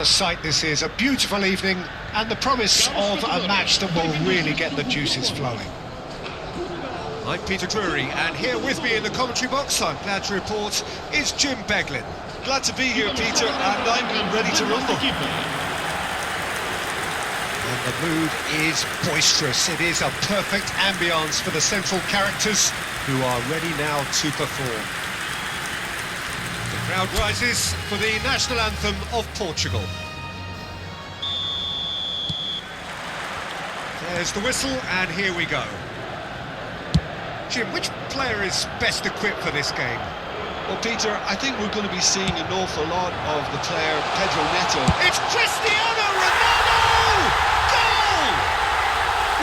Sight this is, a beautiful evening and the promise of a match that will really get the juices flowing. I'm Peter Drury, and here with me in the commentary box, I'm glad to report, is Jim Beglin. Glad to be here, Peter, and I'm ready to rumble. And the mood is boisterous. It is a perfect ambience for the central characters who are ready now to perform. The crowd rises for the national anthem of Portugal. There's the whistle, and here we go. Jim, which player is best equipped for this game? Well, Peter, I think we're going to be seeing an awful lot of the player Pedro Neto. It's Cristiano Ronaldo! Goal!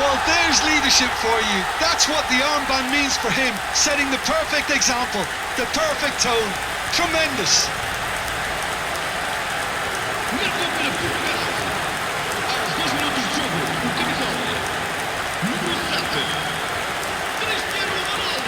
Well, there's leadership for you. That's what the armband means for him, setting the perfect example, the perfect tone. Tremendous. Cristiano Ronaldo.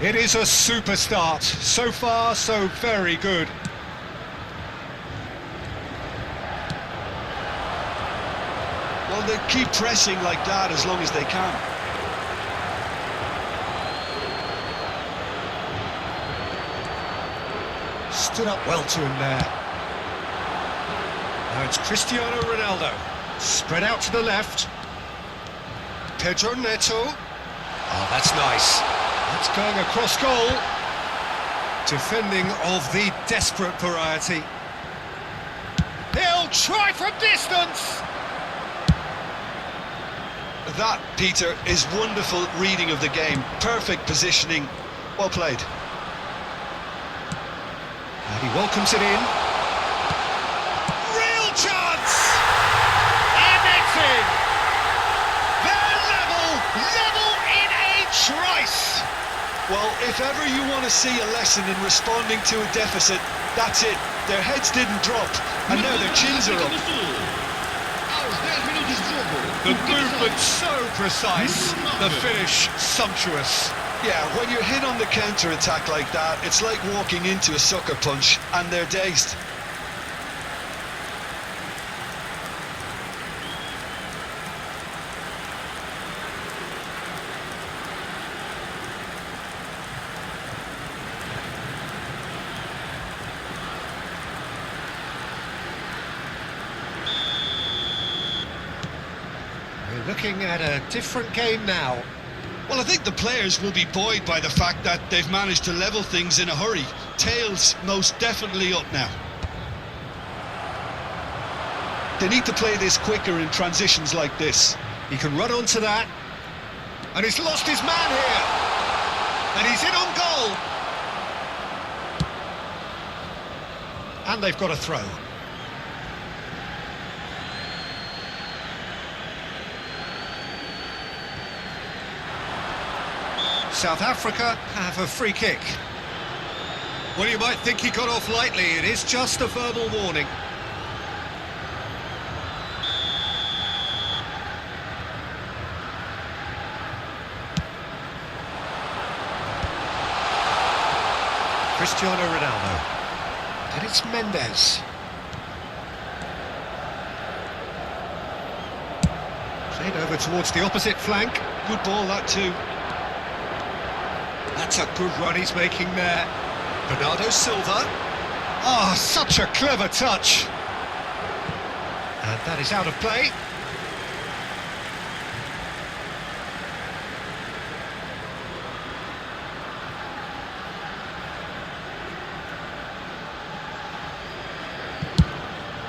It is a super start. So far, so very good. Well, they keep pressing like that as long as they can. Stood up well to him there. Now it's Cristiano Ronaldo. Spread out to the left. Pedro Neto. Oh, that's nice. That's going across goal. Defending of the desperate variety. He'll try from distance. That, Peter, is wonderful reading of the game. Perfect positioning. Well played. And he welcomes it in. Real chance! And it's in! They're level in a trice! Well, if ever you want to see a lesson in responding to a deficit, that's it. Their heads didn't drop, and now their chins are up. The movement so precise, the finish sumptuous. Yeah, when you're hit on the counter-attack like that, it's like walking into a sucker punch, and they're dazed. We're looking at a different game now. Well, I think the players will be buoyed by the fact that they've managed to level things in a hurry. Tails most definitely up now. They need to play this quicker in transitions like this. He can run onto that. And he's lost his man here. And he's in on goal. And they've got a throw. South Africa have a free kick. Well, you might think he got off lightly. It is just a verbal warning. Cristiano Ronaldo. And it's Mendes. Played over towards the opposite flank. Good ball, that too. That's a good run he's making there. Bernardo Silva. Oh, such a clever touch. And that is out of play.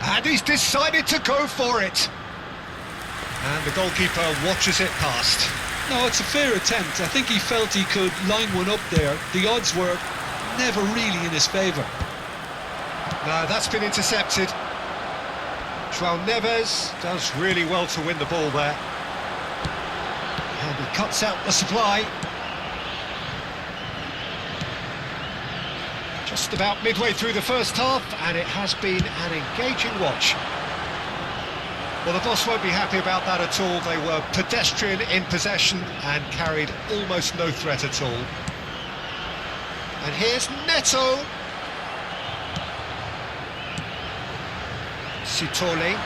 And he's decided to go for it. And the goalkeeper watches it past. No, it's a fair attempt. I think he felt he could line one up there. The odds were never really in his favour. No, that's been intercepted. João Neves does really well to win the ball there. And he cuts out the supply. Just about midway through the first half, and it has been an engaging watch. Well, the boss won't be happy about that at all. They were pedestrian in possession and carried almost no threat at all. And here's Neto. Sitole.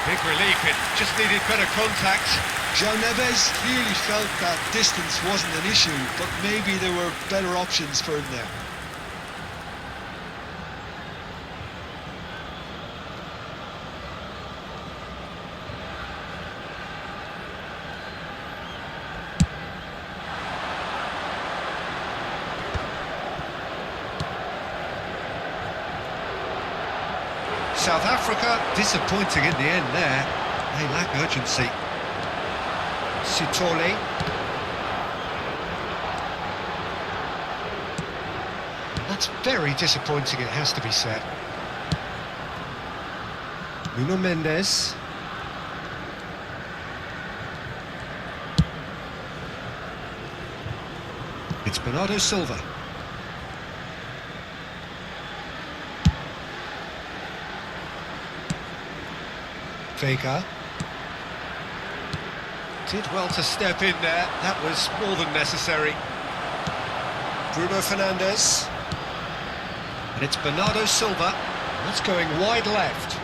Big relief, it just needed better contact. João Neves clearly felt that distance wasn't an issue, but maybe there were better options for him there. South Africa disappointing in the end there. They lack urgency. Sitole. That's very disappointing, it has to be said. Nuno Mendes. It's Bernardo Silva. Vega. Did well to step in there, that was more than necessary. Bruno Fernandes. And it's Bernardo Silva. That's going wide left.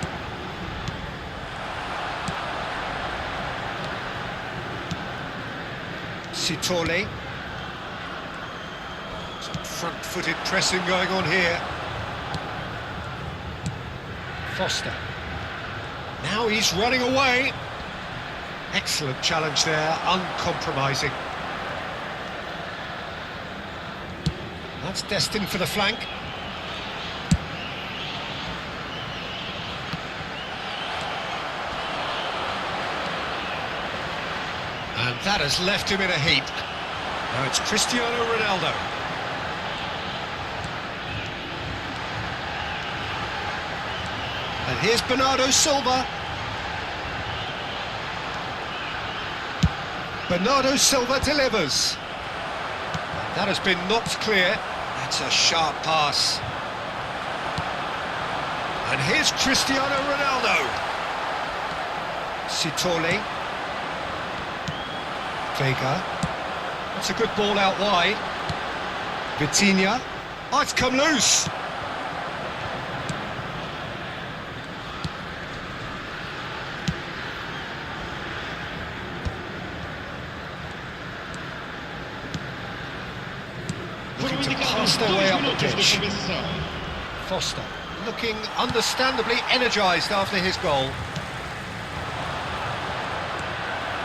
Sitole. Some front-footed pressing going on here. Foster. Now he's running away. Excellent challenge there, uncompromising. That's destined for the flank. And that has left him in a heap. Now it's Cristiano Ronaldo. And here's Bernardo Silva. Bernardo Silva delivers. That has been knocked clear. That's a sharp pass. And here's Cristiano Ronaldo. Sitole. Vega. That's a good ball out wide. Vitinha. Oh, it's come loose. Looking to pass their way up the pitch. Foster looking understandably energised after his goal.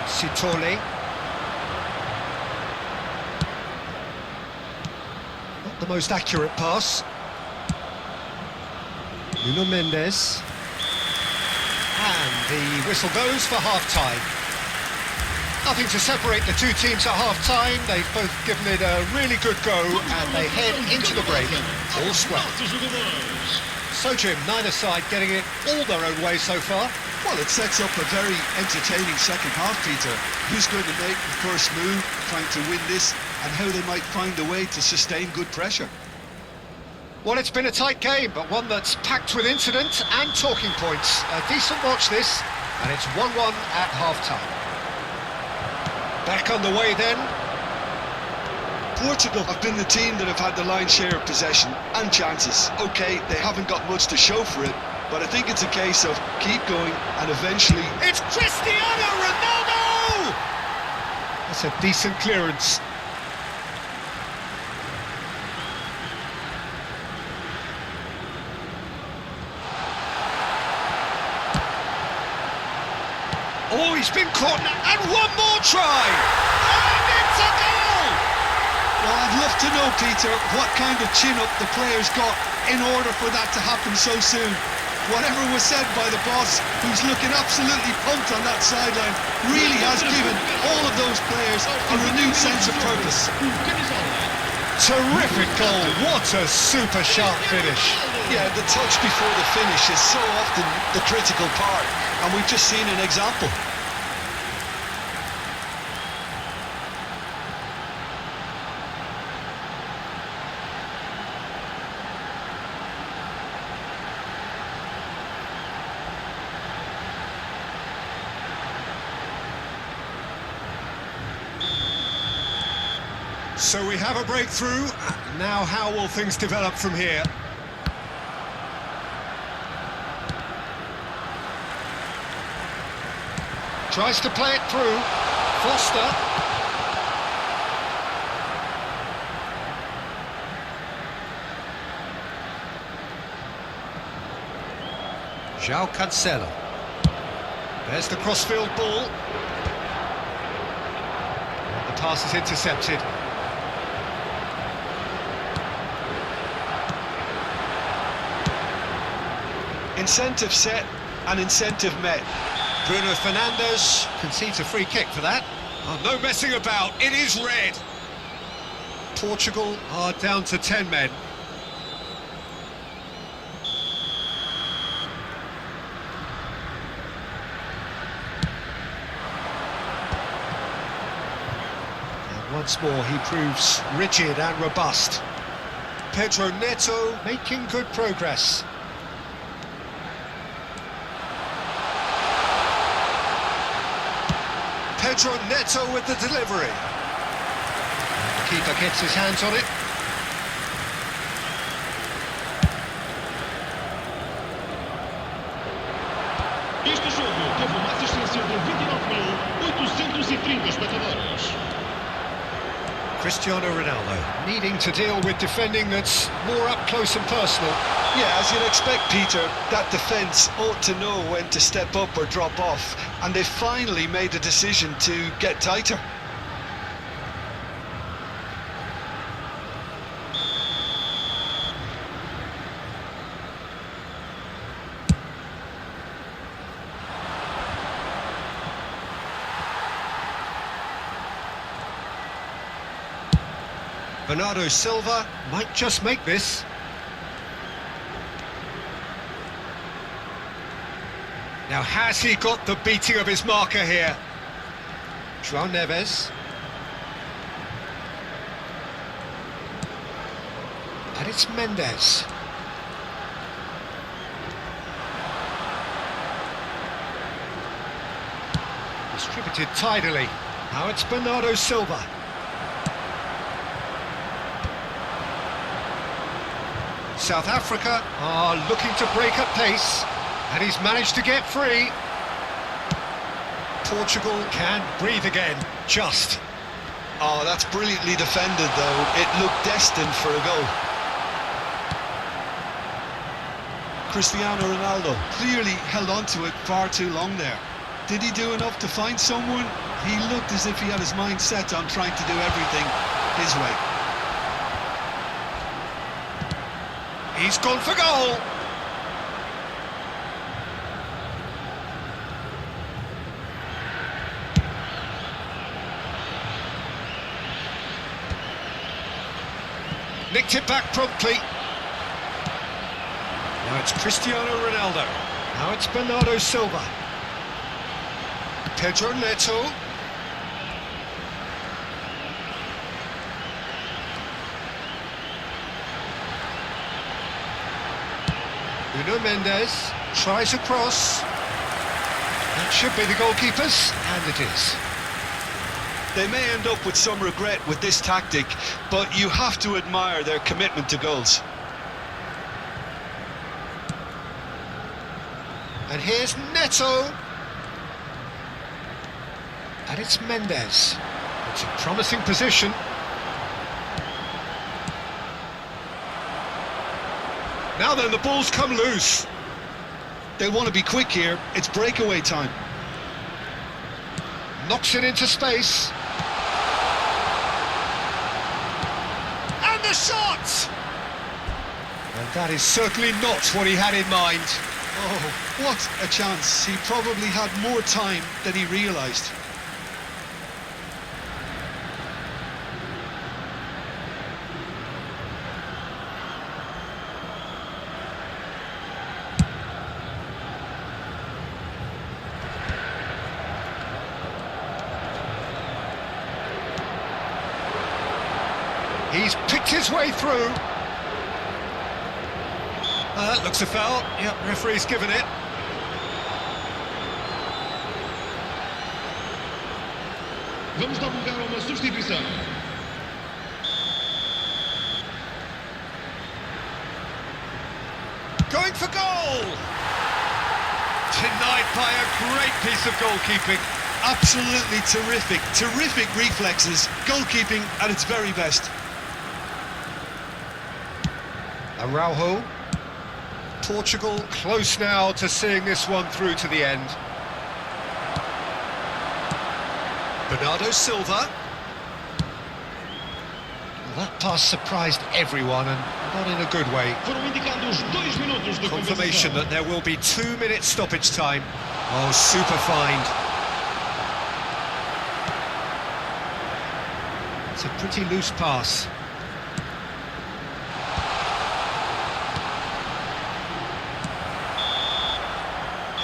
Sitole. Not the most accurate pass. Nuno Mendes. And the whistle goes for half-time. Nothing to separate the two teams at half-time. They've both given it a really good go and they head into the break all square. So Jim, neither side getting it all their own way so far. Well, it sets up a very entertaining second half, Peter. Who's going to make the first move, trying to win this, and how they might find a way to sustain good pressure. Well, it's been a tight game, but one that's packed with incident and talking points. A decent watch this, and it's 1-1 at half-time. Back on the way then. Portugal have been the team that have had the lion's share of possession and chances. OK, they haven't got much to show for it, but I think it's a case of keep going and eventually... It's Cristiano Ronaldo! That's a decent clearance. Oh, he's been caught, and one more try! And it's a goal! Well, I'd love to know, Peter, what kind of chin-up the players got in order for that to happen so soon. Whatever was said by the boss, who's looking absolutely pumped on that sideline, really has given all of those players a renewed sense of purpose. Terrific goal, what a super sharp finish. Yeah, the touch before the finish is so often the critical part, and we've just seen an example. So we have a breakthrough. Now how will things develop from here? Tries to play it through. Foster. João Cancelo. There's the crossfield ball. The pass is intercepted. Incentive set and incentive met. Bruno Fernandes concedes a free kick for that. Oh, no messing about, it is red. Portugal are down to 10 men. And once more he proves rigid and robust. Pedro Neto making good progress. Pedro Neto with the delivery. The keeper gets his hands on it. Este jogo teve uma assistência de 29.830 espectadores. Cristiano Ronaldo needing to deal with defending that's more up close and personal. Yeah, as you'd expect, Peter, that defence ought to know when to step up or drop off, and they finally made a decision to get tighter. Bernardo Silva might just make this. Now has he got the beating of his marker here? João Neves. And it's Mendes. Distributed tidily. Now it's Bernardo Silva. South Africa are looking to break up pace, and he's managed to get free. Portugal can breathe again, just. Oh, that's brilliantly defended, though. It looked destined for a goal. Cristiano Ronaldo clearly held on to it far too long there. Did he do enough to find someone? He looked as if he had his mind set on trying to do everything his way. He's gone for goal. Nicked it back promptly. Now it's Cristiano Ronaldo. Now it's Bernardo Silva. Pedro Neto. Nuno Mendes tries a cross. That should be the goalkeeper's, and it is. They may end up with some regret with this tactic, but you have to admire their commitment to goals. And here's Neto. And it's Mendes. It's a promising position. Now then, the ball's come loose. They'll want to be quick here. It's breakaway time. Knocks it into space. And the shot! And that is certainly not what he had in mind. Oh, what a chance. He probably had more time than he realised. He's picked his way through. That looks a foul. Yep, referee's given it. Vamos dar lugar a uma substituição. Going for goal! Denied by a great piece of goalkeeping. Absolutely terrific, terrific reflexes. Goalkeeping at its very best. Araujo. Portugal close now to seeing this one through to the end. Bernardo Silva. Well, that pass surprised everyone and not in a good way. Foram indicados 2 minutos de Confirmation compensação. that there will be 2 minutes stoppage time. Oh, super find. It's a pretty loose pass.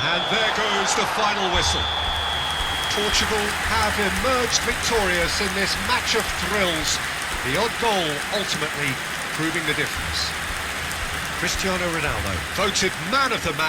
And there goes the final whistle. Portugal have emerged victorious in this match of thrills. The odd goal ultimately proving the difference. Cristiano Ronaldo voted man of the match.